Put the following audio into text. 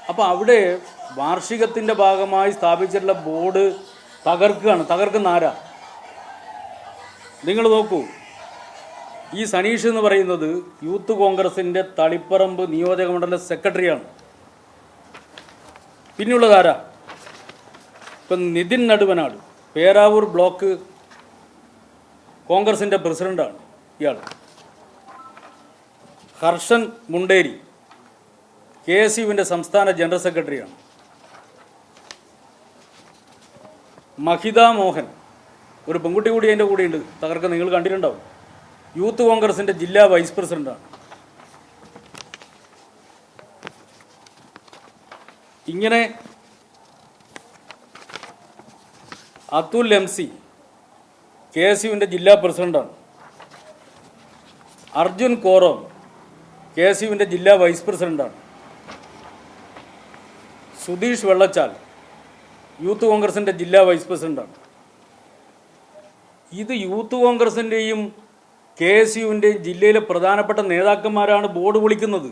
അപ്പോൾ അവിടെ വാർഷികത്തിൻ്റെ ഭാഗമായി സ്ഥാപിച്ചിട്ടുള്ള ബോർഡ് തകർക്കുന്ന ആരാ? നിങ്ങൾ നോക്കൂ, ഈ സനീഷ് എന്ന് പറയുന്നത് യൂത്ത് കോൺഗ്രസിൻ്റെ തളിപ്പറമ്പ് നിയോജകമണ്ഡല സെക്രട്ടറിയാണ്. പിന്നെയുള്ളതാരാ? ഇപ്പം നിതിൻ നടുവനാട് പേരാവൂർ ബ്ലോക്ക് കോൺഗ്രസിൻ്റെ പ്രസിഡൻ്റാണ് ഇയാൾ. ഹർഷൻ മുണ്ടേരി KSUവിൻ്റെ സംസ്ഥാന ജനറൽ സെക്രട്ടറിയാണ്. മഹിത മോഹൻ, ഒരു പെൺകുട്ടി കൂടി അതിൻ്റെ കൂടെയുണ്ട്, തകർക്കം നിങ്ങൾ കണ്ടിട്ടുണ്ടാവും, യൂത്ത് കോൺഗ്രസിൻ്റെ ജില്ലാ വൈസ് പ്രസിഡൻ്റാണ്. ഇങ്ങനെ അതുൽ MC KSUവിൻ്റെ ജില്ലാ പ്രസിഡൻ്റാണ്. അർജുൻ കോറോം KSUവിൻ്റെ ജില്ലാ വൈസ് പ്രസിഡൻ്റാണ്. സുധീഷ് വെള്ളച്ചാൽ യൂത്ത് കോൺഗ്രസിൻ്റെ ജില്ലാ വൈസ് പ്രസിഡൻ്റാണ്. ഇത് യൂത്ത് കോൺഗ്രസിൻ്റെയും KSUവിൻ്റെയും ജില്ലയിലെ പ്രധാനപ്പെട്ട നേതാക്കന്മാരാണ് ബോർഡ് വിളിക്കുന്നത്.